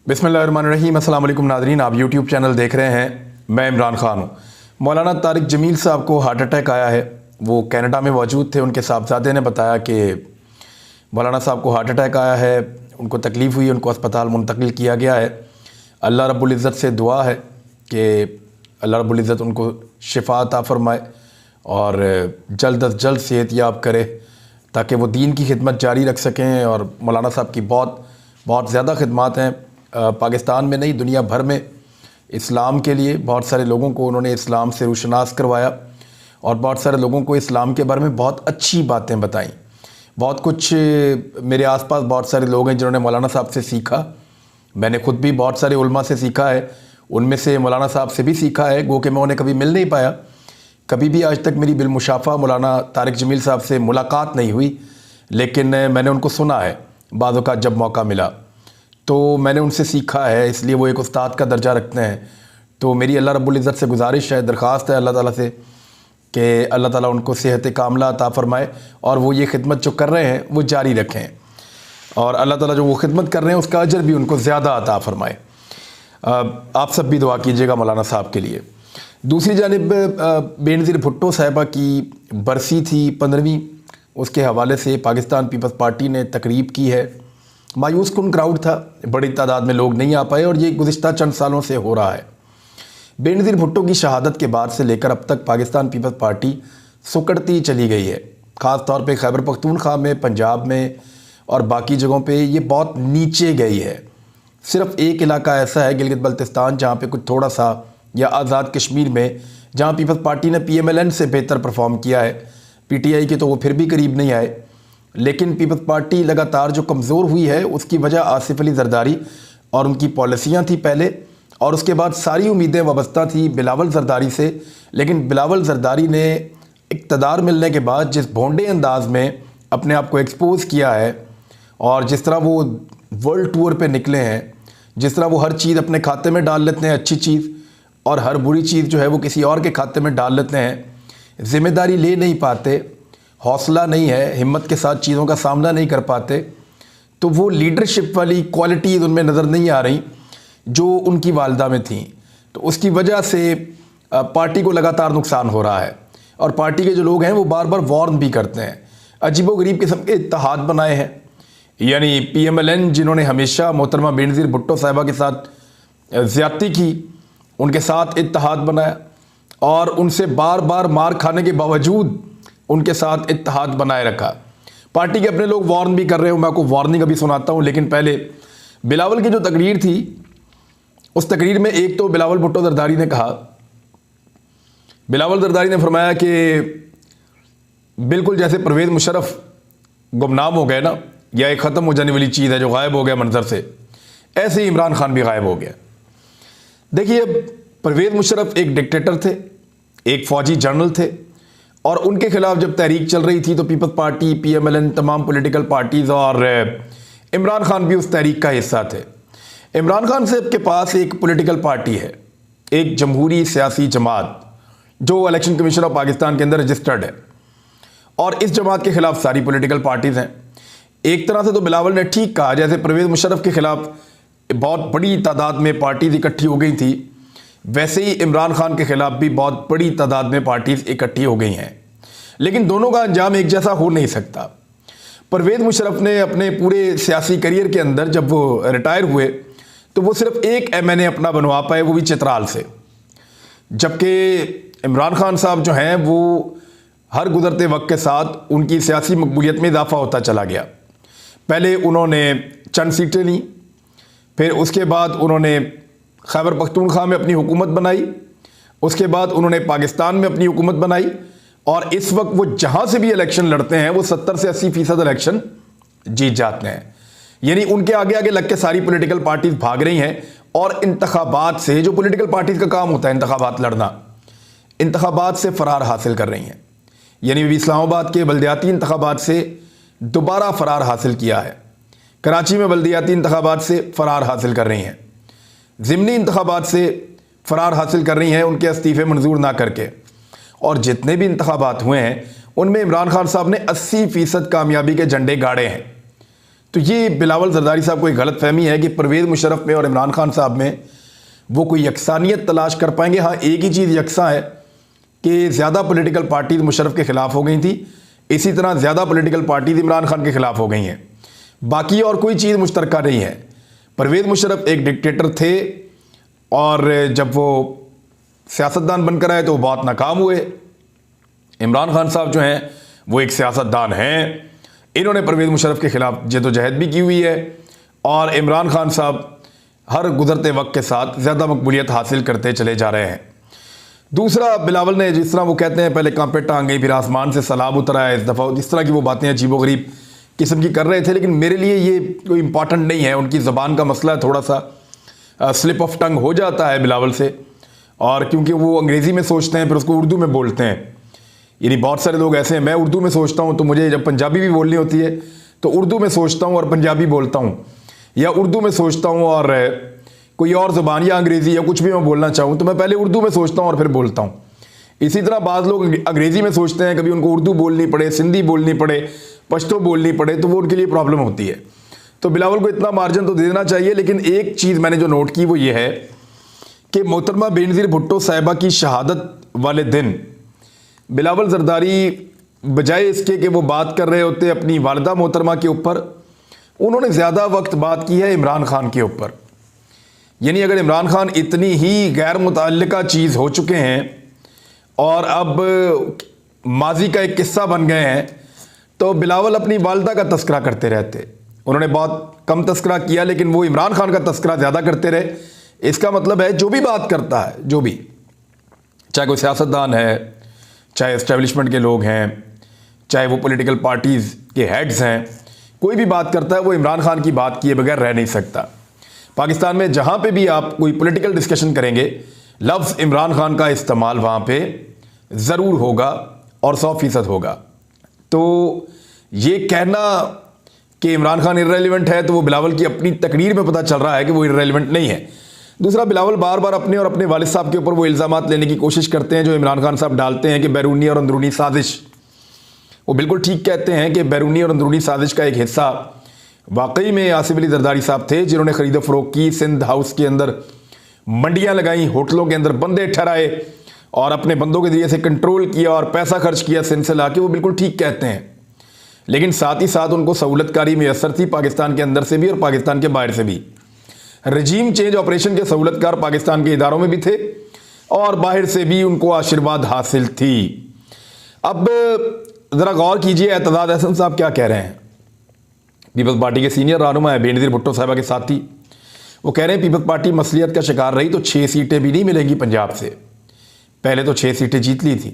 बिस्मिल्लाहिर्रहमानिर्रहीम। अस्सलाम वालेकुम नाज़रीन, आप यूट्यूब चैनल देख रहे हैं। मैं इमरान ख़ान हूँ। मौलाना तारिक जमील साहब को हार्ट अटैक आया है। वो कनाडा में मौजूद थे। उनके साहबजादे ने बताया कि मौलाना साहब को हार्ट अटैक आया है, उनको तकलीफ़ हुई, उनको अस्पताल मुंतकिल किया गया है। अल्लाह रब्बुल इज़्ज़त से दुआ है कि अल्लाह रब्बुल इज़्ज़त उनको शिफ़ा अता फ़रमाए और जल्द अज़ जल्द सेहत याब करे ताकि वो दीन की खिदमत जारी रख सकें। और मौलाना साहब की बहुत ज़्यादा खिदमत हैं, पाकिस्तान में नहीं दुनिया भर में। इस्लाम के लिए बहुत सारे लोगों को उन्होंने इस्लाम से रुशनास करवाया और बहुत सारे लोगों को इस्लाम के बारे में बहुत अच्छी बातें बताईं। बहुत कुछ मेरे आसपास बहुत सारे लोग हैं जिन्होंने मौलाना साहब से सीखा। मैंने ख़ुद भी बहुत सारे उलमा से सीखा है, उनमें से मौलाना साहब से भी सीखा है। गो कि मैं उन्हें कभी मिल नहीं पाया, कभी भी आज तक मेरी बिलमुशाफ़ा मौलाना तारिक जमील साहब से मुलाकात नहीं हुई, लेकिन मैंने उनको सुना है बाज़ औक़ात जब मौका मिला तो मैंने उनसे सीखा है, इसलिए वो एक उस्ताद का दर्जा रखते हैं। तो मेरी अल्लाह रब्बुल इज़्ज़त से गुजारिश है, दरख्वास्त है अल्लाह ताला से कि अल्लाह ताला उनको सेहत कामिला अता फ़रमाए और वो ये खिदमत जो कर रहे हैं वो जारी रखें और अल्लाह ताला जो वो खिदमत कर रहे हैं उसका अजर भी उनको ज़्यादा अता फ़रमाए। आप सब भी दुआ कीजिएगा मौलाना साहब के लिए। दूसरी जानिब बेनज़ीर भुट्टो साहिबा की बरसी थी 15वीं, उसके हवाले से पाकिस्तान पीपल्स पार्टी ने तकरीब की है। मायूस कुन क्राउड था, बड़ी तादाद में लोग नहीं आ पाए और ये गुज़िश्ता चंद सालों से हो रहा है। बेनज़ीर भुट्टो की शहादत के बाद से लेकर अब तक पाकिस्तान पीपल्स पार्टी सुकड़ती चली गई है। ख़ास तौर पे खैबर पख्तूनख्वा में, पंजाब में और बाकी जगहों पे ये बहुत नीचे गई है। सिर्फ़ एक इलाका ऐसा है गिलगित बल्तिस्तान जहाँ पे कुछ थोड़ा सा, या आज़ाद कश्मीर में, जहाँ पीपल्स पार्टी ने PMLN से बेहतर परफॉर्म किया है। PTI के तो वो फिर भी करीब नहीं आए, लेकिन पीपल्स पार्टी लगातार जो कमज़ोर हुई है उसकी वजह आसिफ अली ज़रदारी और उनकी पॉलिसियाँ थी पहले, और उसके बाद सारी उम्मीदें वाबस्ता थी बिलावल ज़रदारी से। लेकिन बिलावल ज़रदारी ने इक़्तिदार मिलने के बाद जिस भोंडे अंदाज में अपने आप को एक्सपोज़ किया है और जिस तरह वो वर्ल्ड टूर पे निकले हैं, जिस तरह वो हर चीज़ अपने खाते में डाल लेते हैं अच्छी चीज़, और हर बुरी चीज़ जो है वो किसी और के खाते में डाल लेते हैं, ज़िम्मेदारी ले नहीं पाते, हौसला नहीं है, हिम्मत के साथ चीज़ों का सामना नहीं कर पाते, तो वो लीडरशिप वाली क्वालिटीज़ उनमें नज़र नहीं आ रही जो उनकी वालदा में थी। तो उसकी वजह से पार्टी को लगातार नुकसान हो रहा है और पार्टी के जो लोग हैं वो बार बार वार्न भी करते हैं। अजीबोगरीब किस्म के इत्तेहाद बनाए हैं, यानी PMLN जिन्होंने हमेशा मोहतरमा बेनज़ीर भुट्टो साहिबा के साथ ज़्यादती की, उनके साथ इत्तेहाद बनाया और उनसे बार बार मार खाने के बावजूद उनके साथ इत्तेहाद बनाए रखा। पार्टी के अपने लोग वार्न भी कर रहे हो, मैं आपको वार्निंग अभी सुनाता हूँ। लेकिन पहले बिलावल की जो तकरीर थी, उस तकरीर में एक तो बिलावल भुट्टो ज़रदारी ने कहा, बिलावल ज़रदारी ने फरमाया कि बिल्कुल जैसे परवेज़ मुशर्रफ गुमनाम हो गए ना, या एक ख़त्म हो जाने वाली चीज़ है जो गायब हो गया मंजर से, ऐसे ही इमरान खान भी गायब हो गया। देखिए, परवेज़ मुशर्रफ एक डिक्टेटर थे, एक फ़ौजी जनरल थे, और उनके खिलाफ जब तहरीक चल रही थी तो पीपल्स पार्टी, PMLN, तमाम पॉलिटिकल पार्टीज़ और इमरान खान भी उस तहरीक का हिस्सा थे। इमरान खान साहब के पास एक पॉलिटिकल पार्टी है, एक जमहूरी सियासी जमात जो इलेक्शन कमीशन ऑफ पाकिस्तान के अंदर रजिस्टर्ड है, और इस जमात के खिलाफ सारी पॉलिटिकल पार्टीज़ हैं। एक तरह से तो बिलावल ने ठीक कहा, जैसे परवेज़ मुशर्रफ के खिलाफ बहुत बड़ी तादाद में पार्टीज़ इकट्ठी हो गई थी, वैसे ही इमरान खान के खिलाफ भी बहुत बड़ी तादाद में पार्टीज़ इकट्ठी हो गई हैं। लेकिन दोनों का अंजाम एक जैसा हो नहीं सकता। परवेज़ मुशर्रफ ने अपने पूरे सियासी करियर के अंदर जब वो रिटायर हुए तो वो सिर्फ एक MNA अपना बनवा पाए, वो भी चित्राल से, जबकि इमरान खान साहब जो हैं वो हर गुजरते वक्त के साथ उनकी सियासी मकबूलियत में इजाफा होता चला गया। पहले उन्होंने चंद सीटें ली, फिर उसके बाद उन्होंने खैबर पख्तूनख्वा में अपनी हुकूमत बनाई, उसके बाद उन्होंने पाकिस्तान में अपनी हुकूमत बनाई, और इस वक्त वो जहाँ से भी इलेक्शन लड़ते हैं वो 70 से 80% इलेक्शन जीत जाते हैं। यानी उनके आगे आगे लग के सारी पॉलिटिकल पार्टीज भाग रही हैं और इंतखाबात से, जो पॉलिटिकल पार्टीज का काम होता है इंतखाबात लड़ना, इंतखाबात से फ़रार हासिल कर रही हैं। यानी इस्लामाबाद के बल्दियाती इंतखाबात से दोबारा फ़रार हासिल किया है, कराची में बल्दियाती इंतखाबात से फ़रार हासिल कर रही हैं, ज़िमनी इंतखाबात से फ़रार हासिल कर रही हैं उनके इस्तीफ़े मंजूर ना करके, और जितने भी इंतखाबात हुए हैं उनमें इमरान खान साहब ने 80% कामयाबी के झंडे गाड़े हैं। तो ये बिलावल जरदारी साहब को एक गलत फहमी है कि परवेज़ मुशर्रफ में और इमरान खान साहब में वो कोई यकसानियत तलाश कर पाएंगे। हाँ, एक ही चीज़ यकसा है कि ज़्यादा पॉलिटिकल पार्टीज मुशर्रफ के ख़िलाफ़ हो गई थी, इसी तरह ज़्यादा पॉलिटिकल पार्टीज इमरान खान के ख़िलाफ़ हो गई हैं। बाकी और कोई चीज़ मुश्तरका नहीं है। परवेज़ मुशर्रफ एक डिक्टेटर थे और जब वो सियासतदान बनकर आए तो वो बहुत नाकाम हुए। इमरान खान साहब जो हैं वो एक सियासतदान हैं, इन्होंने परवेज़ मुशर्रफ के ख़िलाफ़ जदोजहद भी की हुई है और इमरान खान साहब हर गुजरते वक्त के साथ ज़्यादा मकबूलियत हासिल करते चले जा रहे हैं। दूसरा, बिलावल ने जिस तरह वो कहते हैं पहले कांपे टांग गई फिर आसमान से सैलाब उतरा है, इस दफ़ा जिस तरह की वो बातें अजीबोगरीब किस्म की कर रहे थे, लेकिन मेरे लिए ये कोई इंपॉर्टेंट नहीं है। उनकी ज़बान का मसला है, थोड़ा सा स्लिप ऑफ टंग हो जाता है बिलावल से, और क्योंकि वो अंग्रेज़ी में सोचते हैं फिर उसको उर्दू में बोलते हैं। यानी बहुत सारे लोग ऐसे हैं, मैं उर्दू में सोचता हूँ तो मुझे जब पंजाबी भी बोलनी होती है तो उर्दू में सोचता हूँ और पंजाबी बोलता हूँ, या उर्दू में सोचता हूँ और कोई और ज़ुबान या अंग्रेज़ी या कुछ भी मैं बोलना चाहूँ तो मैं पहले उर्दू में सोचता हूँ और फिर बोलता हूँ। इसी तरह बाज़ लोग अंग्रेज़ी में सोचते हैं, कभी उनको उर्दू बोलनी पड़े, सिंधी बोलनी पड़े, पश्तो बोलनी पड़े, तो वो उनके लिए प्रॉब्लम होती है। तो बिलावल को इतना मार्जिन तो देना चाहिए। लेकिन एक चीज़ मैंने जो नोट की वो ये है कि मोहतरमा बेनज़ीर भुट्टो साहिबा की शहादत वाले दिन बिलावल जरदारी बजाय इसके कि वो बात कर रहे होते अपनी वालिदा मोहतरमा के ऊपर, उन्होंने ज़्यादा वक्त बात की है इमरान खान के ऊपर। यानी अगर इमरान खान इतनी ही गैर मुतअल्लिका चीज़ हो चुके हैं और अब माजी का एक किस्सा बन गए हैं, तो बिलावल अपनी वालिदा का तस्करा करते रहते। उन्होंने बहुत कम तस्करा किया लेकिन वो इमरान खान का तस्करा ज़्यादा करते रहे। इसका मतलब है जो भी बात करता है, जो भी, चाहे कोई सियासतदान है, चाहे एस्टेब्लिशमेंट के लोग हैं, चाहे वो पॉलिटिकल पार्टीज़ के हेड्स हैं, कोई भी बात करता है वो इमरान खान की बात किए बगैर रह नहीं सकता। पाकिस्तान में जहाँ पे भी आप कोई पॉलिटिकल डिस्कशन करेंगे, लफ्ज़ इमरान खान का इस्तेमाल वहाँ पे ज़रूर होगा और 100% होगा। तो ये कहना कि इमरान खान इर्रेलेवेंट है, तो वो बिलावल की अपनी तकरीर में पता चल रहा है कि वो इर्रेलेवेंट नहीं है। दूसरा, बिलावल बार बार अपने और अपने वालिद साहब के ऊपर वो इल्ज़ामात लेने की कोशिश करते हैं जो इमरान खान साहब डालते हैं कि बैरूनी और अंदरूनी साजिश। वो बिल्कुल ठीक कहते हैं कि बैरूनी और अंदरूनी साजिश का एक हिस्सा वाकई में आसिफ अली जरदारी साहब थे, जिन्होंने खरीद फरोख्त की, सिंध हाउस के अंदर मंडियाँ लगाई, होटलों के अंदर बंदे ठहराए और अपने बंदों के जरिए से कंट्रोल किया और पैसा खर्च किया सिंध से ला के। वो बिल्कुल ठीक कहते हैं, लेकिन साथ ही साथ उनको सहूलतकारी मैसर थी पाकिस्तान के अंदर से भी और पाकिस्तान के बाहर से भी। रजीम चेंज ऑपरेशन के सहूलतकार पाकिस्तान के इदारों में भी थे और बाहर से भी उनको आशीर्वाद हासिल थी। अब ज़रा गौर कीजिए एतजाज़ अहसन साहब क्या कह रहे हैं। पीपल्स पार्टी के सीनियर रहनुमा है, बेनज़ीर भुट्टो साहिबा के साथी। वो कह रहे हैं पीपल्स पार्टी मसलियत का शिकार रही तो 6 सीटें भी नहीं मिलेंगी पंजाब से। पहले तो 6 सीटें जीत ली थी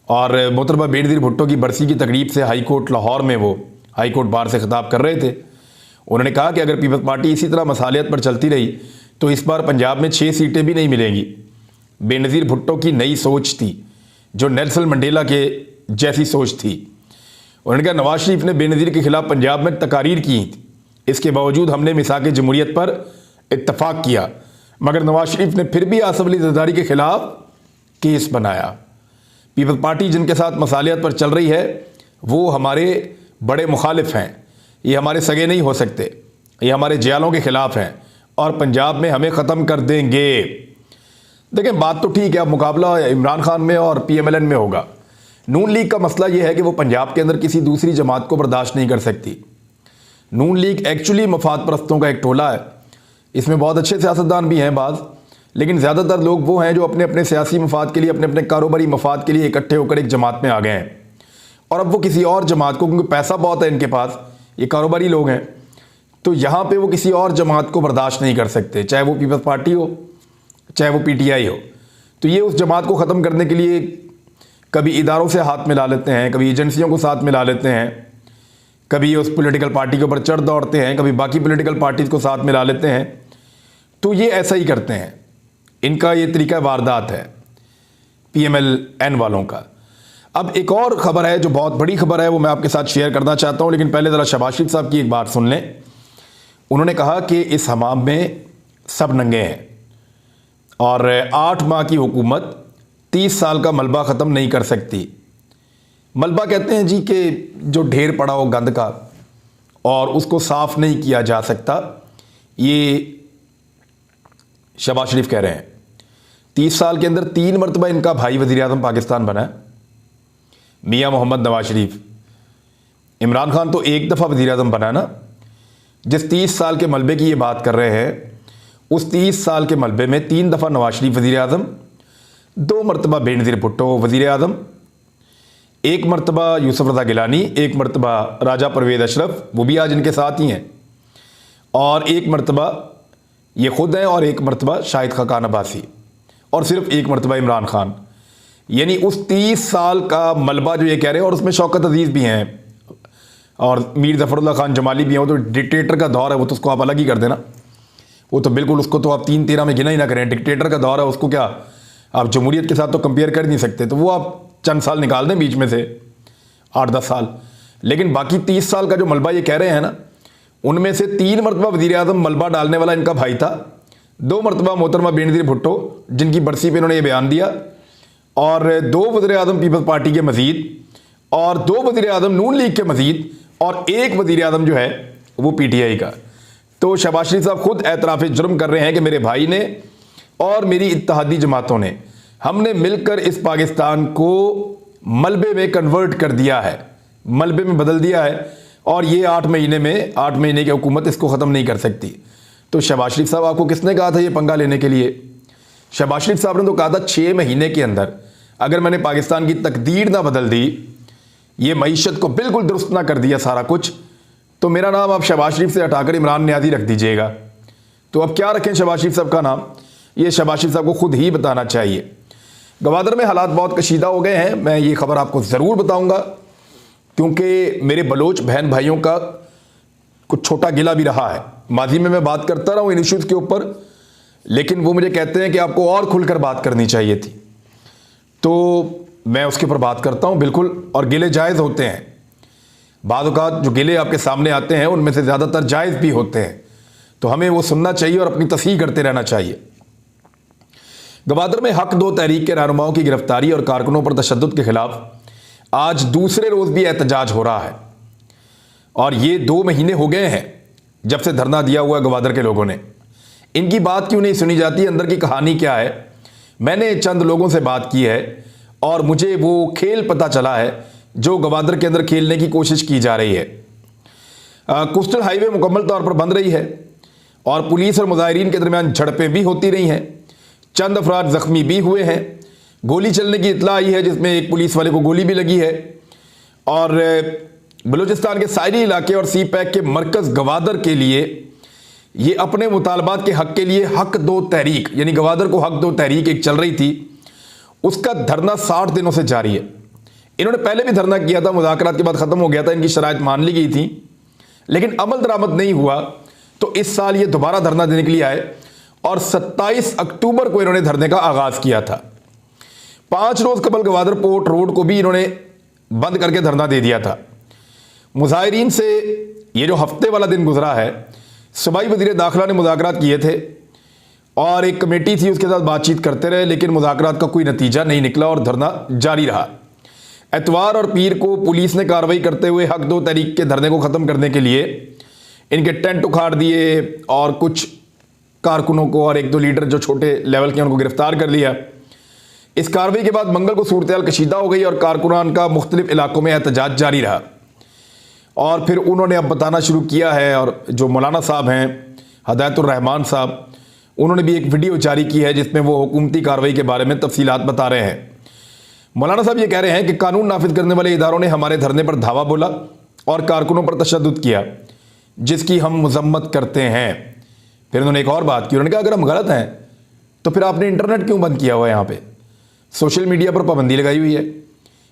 और मोहतरमा बेनज़ीर भुट्टो की बरसी की तकरीब से हाई कोर्ट लाहौर में वो हाई कोर्ट बार से खिताब कर रहे थे। उन्होंने कहा कि अगर पीपल्स पार्टी इसी तरह मसालियत पर चलती रही तो इस बार पंजाब में 6 सीटें भी नहीं मिलेंगी। बेनज़ीर भुट्टो की नई सोच थी जो नेल्सन मंडेला के जैसी सोच थी। उन्होंने कहा नवाज शरीफ ने बेनज़ीर के खिलाफ पंजाब में तकारीर की थी, इसके बावजूद हमने मिसाक जमहूरियत पर इत्तफाक किया, मगर नवाज शरीफ ने फिर भी आसिफ अली जरदारी के खिलाफ केस बनाया। पीपल्स पार्टी जिनके साथ मसालियत पर चल रही है वो हमारे बड़े मुखालिफ हैं, ये हमारे सगे नहीं हो सकते, ये हमारे जयालों के खिलाफ हैं और पंजाब में हमें ख़त्म कर देंगे। देखें, बात तो ठीक है, अब मुकाबला इमरान खान में और PMLN में होगा। नून लीग का मसला यह है कि वो पंजाब के अंदर किसी दूसरी जमात को बर्दाश्त नहीं कर सकती। नून लीग एक्चुअली मफाद परस्तों का एक टोला है, इसमें बहुत अच्छे सियासतदान भी हैं बाज़, लेकिन ज़्यादातर लोग वो हैं जो अपने अपने सियासी मफाद के लिए, अपने अपने कारोबारी मफाद के लिए इकट्ठे होकर एक जमात में आ गए हैं और अब वो किसी और जमात को, क्योंकि पैसा बहुत है इनके पास, ये कारोबारी लोग हैं, तो यहाँ पे वो किसी और जमात को बर्दाश्त नहीं कर सकते, चाहे वो पीपल्स पार्टी हो चाहे वो PTI हो। तो ये उस जमात को ख़त्म करने के लिए कभी इदारों से हाथ मिला लेते हैं, कभी एजेंसियों को साथ मिला लेते हैं, कभी उस पॉलिटिकल पार्टी के ऊपर चढ़ दौड़ते हैं, कभी बाकी पॉलिटिकल पार्टीज़ को साथ मिला लेते हैं। तो ये ऐसा ही करते हैं, इनका ये तरीका वारदात है PMLN वालों का। अब एक और ख़बर है जो बहुत बड़ी खबर है, वो मैं आपके साथ शेयर करना चाहता हूँ, लेकिन पहले ज़रा शहबाज शरीफ साहब की एक बात सुन लें। उन्होंने कहा कि इस हमाम में सब नंगे हैं और 8 माह की हुकूमत 30 साल का मलबा ख़त्म नहीं कर सकती। मलबा कहते हैं जी कि जो ढेर पड़ा हो गंद का, और उसको साफ नहीं किया जा सकता, ये शहबाज शरीफ कह रहे हैं। 30 साल के अंदर 3 मरतबा इनका भाई वज़ीर आज़म पाकिस्तान बना है, मियाँ मोहम्मद नवाज शरीफ। इमरान खान तो एक दफ़ा वज़ीर आज़म बना है ना। जिस 30 साल के मलबे की ये बात कर रहे हैं, उस 30 साल के मलबे में 3 दफ़ा नवाज शरीफ वज़ीर आज़म, 2 मरतबा बेनज़ीर भुट्टो वज़ीर आज़म, 1 मरतबा यूसुफ रज़ा गिलानी, 1 मरतबा राजा परवेज़ अशरफ, वो भी आज इनके साथ ही हैं, और 1 मरतबा ये खुद हैं, और 1 मरतबा शाहिद खाकान अब्बासी, और सिर्फ 1 मरतबा इमरान खान। यानी उस 30 साल का मलबा जो ये कह रहे हैं, और उसमें शौकत अजीज़ भी हैं और मीर ज़फ़रुल्लाह खान जमाली भी हैं। वो तो डिक्टेटर का दौर है, वो तो उसको आप अलग ही कर देना। वो तो बिल्कुल, उसको तो आप 3-13 में गिना ही ना करें। डिक्टेटर का दौर है, उसको क्या आप जमहूरियत के साथ तो कंपेयर कर नहीं सकते। तो वो आप चंद साल निकाल दें बीच में से, 8-10 साल। लेकिन बाकी 30 साल का जो मलबा ये कह रहे हैं ना, उनमें से 3 मरतबा वज़ीर आज़म मलबा डालने वाला इनका भाई था, 2 मरतबा मोहतरमा बेनज़ीर भुट्टो, जिनकी बरसी पे इन्होंने ये बयान दिया, और 2 वज़ीर आज़म पीपल्स पार्टी के मजीद, और 2 वज़ीर आज़म नून लीग के मजीद, और 1 वज़ीर आज़म जो है वो PTI का। तो शहबाज शरीफ साहब खुद एतराफ़ जुर्म कर रहे हैं कि मेरे भाई ने और मेरी इत्तेहादी जमातों ने, हमने मिलकर इस पाकिस्तान को मलबे में कन्वर्ट कर दिया है, मलबे में बदल दिया है, और ये 8 महीने की हुकूमत इसको ख़त्म नहीं कर सकती। तो शहबाज शरीफ साहब, आपको किसने कहा था ये पंगा लेने के लिए? शहबाज शरीफ साहब ने तो कहा था 6 महीने के अंदर अगर मैंने पाकिस्तान की तकदीर ना बदल दी, ये मईशत को बिल्कुल दुरुस्त ना कर दिया सारा कुछ, तो मेरा नाम आप शहबाज शरीफ से हटाकर इमरान नियाज़ी रख दीजिएगा। तो अब क्या रखें शहबाज शरीफ साहब का नाम? ये शहबाज शरीफ साहब को खुद ही बताना चाहिए। गवादर में हालात बहुत कशीदा हो गए हैं, मैं ये खबर आपको ज़रूर बताऊंगा, क्योंकि मेरे बलोच बहन भाइयों का कुछ छोटा गिला भी रहा है। माजी में मैं बात करता रहा हूँ इन इश्यूज़ के ऊपर, लेकिन वो मुझे कहते हैं कि आपको और खुलकर बात करनी चाहिए थी। तो मैं उसके ऊपर बात करता हूँ बिल्कुल, और गिले जायज़ होते हैं। बाद औक़ात जो गिले आपके सामने आते हैं उनमें से ज़्यादातर जायज़ भी होते हैं, तो हमें वो सुनना चाहिए और अपनी तस्हीह करते रहना चाहिए। गवादर में हक दो तहरीक के रहनुमाओं की गिरफ्तारी और कारकुनों पर तशद्दुद के खिलाफ आज दूसरे रोज़ भी एहतजाज हो रहा है, और ये 2 महीने हो गए हैं जब से धरना दिया हुआ गवादर के लोगों ने। इनकी बात क्यों नहीं सुनी जाती, अंदर की कहानी क्या है? मैंने चंद लोगों से बात की है और मुझे वो खेल पता चला है जो गवादर के अंदर खेलने की कोशिश की जा रही है। कोस्टल हाईवे मुकम्मल तौर पर बंद रही है और पुलिस और मुजाहिरीन के दरमियान झड़पें भी होती रही हैं। चंद अफराद ज़ख्मी भी हुए हैं। गोली चलने की इत्तला आई है जिसमें एक पुलिस वाले को गोली भी लगी है। और बलूचिस्तान के साइरी इलाके और CPAC के मरकज़ गवादर के लिए ये अपने मुतालबात के हक़ के लिए हक दो तहरीक, यानी गवादर को हक दो तहरीक एक चल रही थी, उसका धरना 60 दिनों से जारी है। इन्होंने पहले भी धरना किया था, मुज़ाकरात के बाद ख़त्म हो गया था, इनकी शराइत मान ली गई थी, लेकिन अमल दरामद नहीं हुआ। तो इस साल ये दोबारा धरना देने के लिए आए और 27 अक्टूबर को इन्होंने धरने का आगाज़ किया था। 5 रोज़ कबल गवादर पोर्ट रोड को भी इन्होंने बंद करके धरना दे दिया था। मुजाहिरीन से ये जो हफ्ते वाला दिन गुजरा है, सूबाई वज़ीर दाखिला ने मुज़ाकरात किए थे और एक कमेटी थी उसके साथ बातचीत करते रहे, लेकिन मुज़ाकरात का कोई नतीजा नहीं निकला और धरना जारी रहा। एतवार और पीर को पुलिस ने कार्रवाई करते हुए हक दो तहरीक के धरने को ख़त्म करने के लिए इनके टेंट उखाड़ दिए और कुछ कारकुनों को और 1-2 लीडर जो छोटे लेवल के उनको गिरफ्तार कर लिया। इस कार्रवाई के बाद मंगल को सूरत कशीदा हो गई और कारकुनान का मुख्तलिफ इलाकों में एहतजाज जारी रहा। और फिर उन्होंने अब बताना शुरू किया है, और जो मौलाना साहब हैं हदायतुर रहमान साहब, उन्होंने भी एक वीडियो जारी की है जिसमें वो हुकूमती कार्रवाई के बारे में तफसीलात बता रहे हैं। मौलाना साहब ये कह रहे हैं कि कानून नाफिज करने वाले इदारों ने हमारे धरने पर धावा बोला और कारकुनों पर तशद्दुद किया, जिसकी हम मजम्मत करते हैं। फिर उन्होंने एक और बात की, उन्होंने कहा अगर हम गलत हैं तो फिर आपने इंटरनेट क्यों बंद किया हुआ है? यहाँ पे सोशल मीडिया पर पाबंदी लगाई हुई है,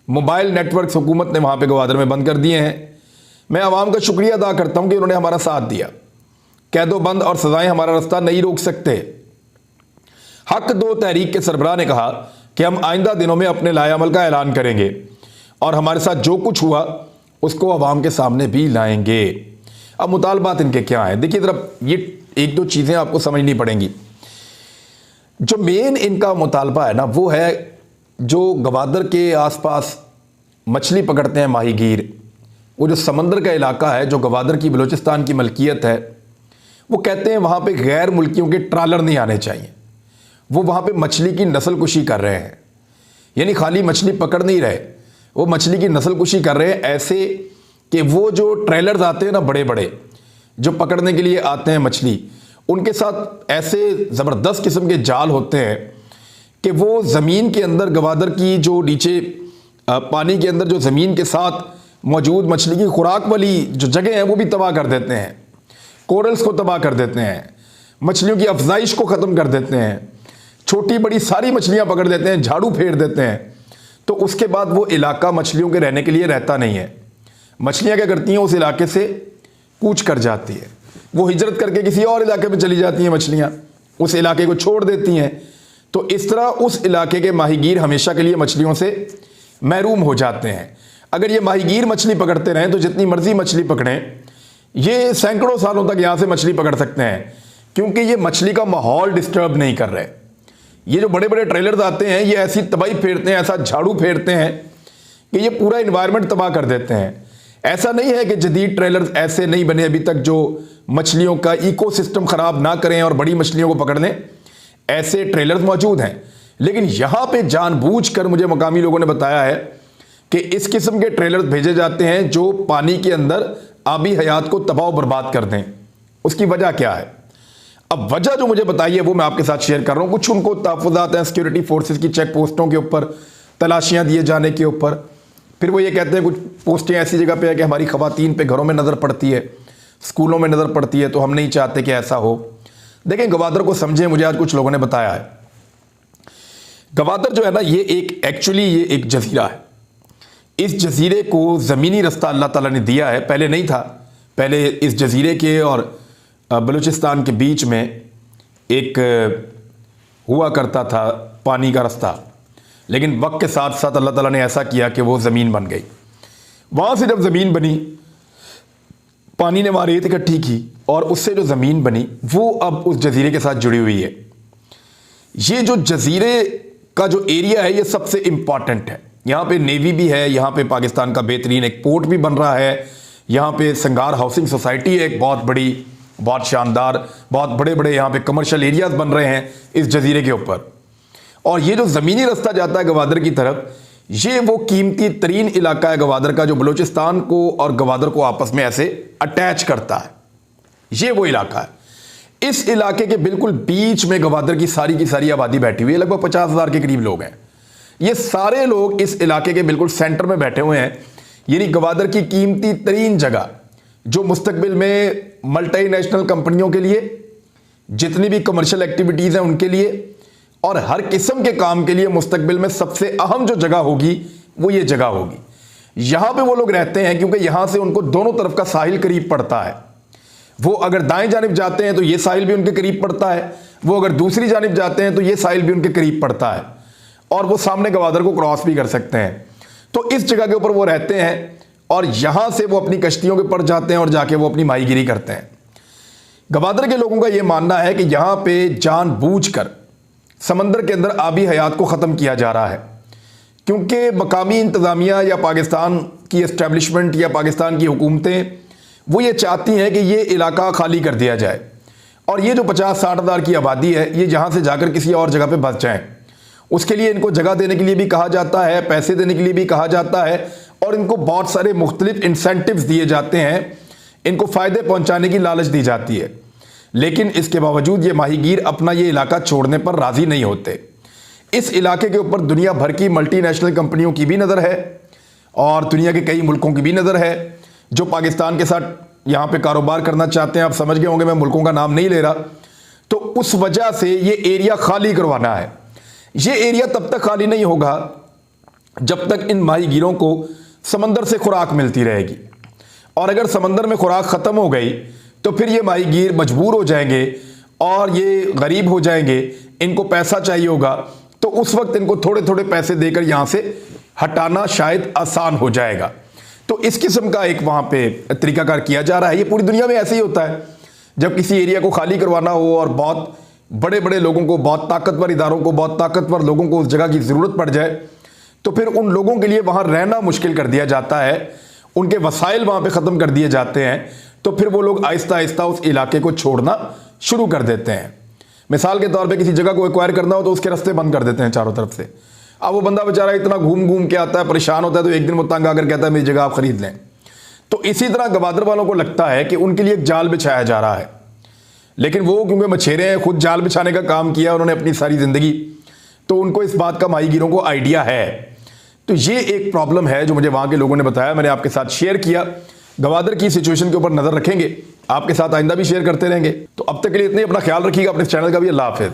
मोबाइल नेटवर्क हुकूमत ने वहाँ पे गवादर में बंद कर दिए हैं। मैं आवाम का शुक्रिया अदा करता हूँ कि उन्होंने हमारा साथ दिया। कैदो बंद और सजाएं हमारा रास्ता नहीं रोक सकते। हक दो तहरीक के सरबराह ने कहा कि हम आइंदा दिनों में अपने लाएअमल का ऐलान करेंगे और हमारे साथ जो कुछ हुआ उसको आवाम के सामने भी लाएंगे। अब मुतालबात इनके क्या हैं? देखिए ज़रा, ये 1-2 चीज़ें आपको समझनी पड़ेंगी। जो मेन इनका मुतालबा है ना, वो है जो गवादर के आसपास मछली पकड़ते हैं माहीगीर, वो जो समंदर का इलाका है जो गवादर की बलूचिस्तान की मलकियत है, वो कहते हैं वहाँ पे गैर मुल्कियों के ट्रालर नहीं आने चाहिए। वो वहाँ पे मछली की नस्लकुशी कर रहे हैं, यानी खाली मछली पकड़ नहीं रहे, वो मछली की नस्लकुशी कर रहे हैं ऐसे कि वो जो ट्रेलर्स आते हैं ना बड़े बड़े जो पकड़ने के लिए आते हैं मछली, उनके साथ ऐसे ज़बरदस्त किस्म के जाल होते हैं कि वो ज़मीन के अंदर गवादर की जो नीचे पानी के अंदर जो ज़मीन के साथ मौजूद मछली की खुराक वाली जो जगह है वो भी तबाह कर देते हैं, कोरल्स को तबाह कर देते हैं, मछलियों की अफजाइश को ख़त्म कर देते हैं, छोटी बड़ी सारी मछलियाँ पकड़ देते हैं, झाड़ू फेर देते हैं। तो उसके बाद वो इलाका मछलियों के रहने के लिए रहता नहीं है। मछलियाँ क्या करती हैं, उस इलाके से कूच कर जाती है, वो हिजरत करके किसी और इलाके में चली जाती हैं मछलियाँ, उस इलाके को छोड़ देती हैं। तो इस तरह उस इलाके के माहीगीर हमेशा के लिए मछलियों से महरूम हो जाते हैं। अगर ये माहीगीर मछली पकड़ते रहें तो जितनी मर्जी मछली पकड़ें, ये सैकड़ों सालों तक यहाँ से मछली पकड़ सकते हैं, क्योंकि ये मछली का माहौल डिस्टर्ब नहीं कर रहे। ये जो बड़े बड़े ट्रेलर्स आते हैं ये ऐसी तबाही फेरते हैं, ऐसा झाड़ू फेरते हैं कि ये पूरा इन्वायरमेंट तबाह कर देते हैं। ऐसा नहीं है कि जदीद ट्रेलर्स ऐसे नहीं बने अभी तक जो मछलियों का इकोसिस्टम ख़राब ना करें और बड़ी मछलियों को पकड़ लें, ऐसे ट्रेलर्स मौजूद हैं। लेकिन यहाँ पे जानबूझकर मुझे मकामी लोगों ने बताया है कि इस किस्म के ट्रेलर्स भेजे जाते हैं जो पानी के अंदर आबी हयात को तबाह बर्बाद कर दें। उसकी वजह क्या है? अब वजह जो मुझे बताई है वो मैं आपके साथ शेयर कर रहा हूँ। कुछ उनको तहफ़्फ़ुज़ात हैं सिक्योरिटी फोर्सेस की चेक पोस्टों के ऊपर, तलाशियाँ दिए जाने के ऊपर। फिर वो ये कहते हैं कुछ पोस्टें ऐसी जगह पे है कि हमारी ख़वातीन पे घरों में नज़र पड़ती है, स्कूलों में नज़र पड़ती है, तो हम नहीं चाहते कि ऐसा हो। देखें, गवादर को समझें, मुझे आज कुछ लोगों ने बताया है गवादर जो है ना ये एक जजीरा है। इस जजीरे को ज़मीनी रास्ता अल्लाह ताला ने दिया है, पहले नहीं था। पहले इस जजीरे के और बलूचिस्तान के बीच में एक हुआ करता था पानी का रास्ता, लेकिन वक्त के साथ साथ अल्लाह ताला ने ऐसा किया कि वो ज़मीन बन गई। वहाँ से जब ज़मीन बनी, पानी ने वहाँ रेत इकट्ठी की और उससे जो ज़मीन बनी वो अब उस जजीरे के साथ जुड़ी हुई है। ये जो जजीरे का जो एरिया है ये सबसे इम्पॉर्टेंट है। यहाँ पे नेवी भी है, यहाँ पे पाकिस्तान का बेहतरीन एक पोर्ट भी बन रहा है, यहाँ पे संगार हाउसिंग सोसाइटी है एक बहुत बड़ी, बहुत शानदार, बहुत बड़े बड़े यहाँ पे कमर्शियल एरियाज बन रहे हैं इस जजीरे के ऊपर। और ये जो ज़मीनी रास्ता जाता है गवादर की तरफ, ये वो कीमती तरीन इलाका है गवादर का जो बलूचिस्तान को और गवादर को आपस में ऐसे अटैच करता है। ये वो इलाका है। इस इलाके के बिल्कुल बीच में गवादर की सारी आबादी बैठी हुई है, लगभग 50,000 के करीब लोग हैं। ये सारे लोग इस इलाके के बिल्कुल सेंटर में बैठे हुए हैं, यानी गवादर की कीमती तरीन जगह जो मुस्तकबिल में मल्टीनेशनल कंपनियों के लिए, जितनी भी कमर्शियल एक्टिविटीज़ हैं उनके लिए और हर किस्म के काम के लिए मुस्तकबिल में सबसे अहम जो जगह होगी वो ये जगह होगी। यहाँ पे वो लोग रहते हैं क्योंकि यहाँ से उनको दोनों तरफ का साहिल करीब पड़ता है। वो अगर दाएं जानिब जाते हैं तो ये साहिल भी उनके करीब पड़ता है, वो अगर दूसरी जानिब जाते हैं तो ये साहिल भी उनके करीब पड़ता है और वो सामने गवादर को क्रॉस भी कर सकते हैं। तो इस जगह के ऊपर वो रहते हैं और यहाँ से वो अपनी कश्तियों के ऊपर जाते हैं और जाके वो अपनी माहीगिरी करते हैं। गवादर के लोगों का ये मानना है कि यहाँ पे जानबूझकर समंदर के अंदर आबी हयात को ख़त्म किया जा रहा है, क्योंकि मकामी इंतज़ामिया या पाकिस्तान की एस्टेब्लिशमेंट या पाकिस्तान की हुकूमतें वो ये चाहती हैं कि ये इलाका खाली कर दिया जाए और ये जो 50-60 हज़ार की आबादी है ये जहाँ से जाकर किसी और जगह पे बस जाएं। उसके लिए इनको जगह देने के लिए भी कहा जाता है, पैसे देने के लिए भी कहा जाता है और इनको बहुत सारे मुख्तलिफ इंसेंटिव्स दिए जाते हैं, इनको फ़ायदे पहुँचाने की लालच दी जाती है। लेकिन इसके बावजूद ये माहीगीर अपना ये इलाका छोड़ने पर राज़ी नहीं होते। इस इलाके के ऊपर दुनिया भर की मल्टीनेशनल कंपनियों की भी नज़र है और दुनिया के कई मुल्कों की भी नज़र है जो पाकिस्तान के साथ यहाँ पे कारोबार करना चाहते हैं। आप समझ गए होंगे मैं मुल्कों का नाम नहीं ले रहा। तो उस वजह से ये एरिया खाली करवाना है। ये एरिया तब तक खाली नहीं होगा जब तक इन माहीगीरों को समंदर से खुराक मिलती रहेगी, और अगर समंदर में खुराक ख़त्म हो गई तो फिर ये माहीगीर मजबूर हो जाएंगे और ये गरीब हो जाएंगे, इनको पैसा चाहिए होगा, तो उस वक्त इनको थोड़े थोड़े पैसे देकर यहाँ से हटाना शायद आसान हो जाएगा। तो इस किस्म का एक वहाँ पे तरीकाकार किया जा रहा है। ये पूरी दुनिया में ऐसे ही होता है, जब किसी एरिया को खाली करवाना हो और बहुत बड़े बड़े लोगों को, बहुत ताकतवर इदारों को, बहुत ताकतवर लोगों को उस जगह की ज़रूरत पड़ जाए तो फिर उन लोगों के लिए वहाँ रहना मुश्किल कर दिया जाता है, उनके वसाइल वहां पे ख़त्म कर दिए जाते हैं, तो फिर वो लोग आहिस्ता आहिस्ता उस इलाके को छोड़ना शुरू कर देते हैं। मिसाल के तौर पे किसी जगह को एक्वायर करना हो तो उसके रास्ते बंद कर देते हैं चारों तरफ से। अब वो बंदा बेचारा इतना घूम घूम के आता है, परेशान होता है, तो एक दिन वो तंग आकर कहता है मेरी जगह आप खरीद लें। तो इसी तरह गवादर वालों को लगता है कि उनके लिए एक जाल बिछाया जा रहा है, लेकिन वो क्योंकि मछेरे हैं, खुद जाल बिछाने का काम किया उन्होंने अपनी सारी ज़िंदगी, तो उनको इस बात का माहीगीरों को आइडिया है। तो ये एक प्रॉब्लम है जो मुझे वहाँ के लोगों ने बताया, मैंने आपके साथ शेयर किया। गवादर की सिचुएशन के ऊपर नज़र रखेंगे, आपके साथ आइंदा भी शेयर करते रहेंगे। तो अब तक के लिए इतनी, अपना ख्याल रखिएगा, अपने चैनल का भी। अल्लाह हाफिज़।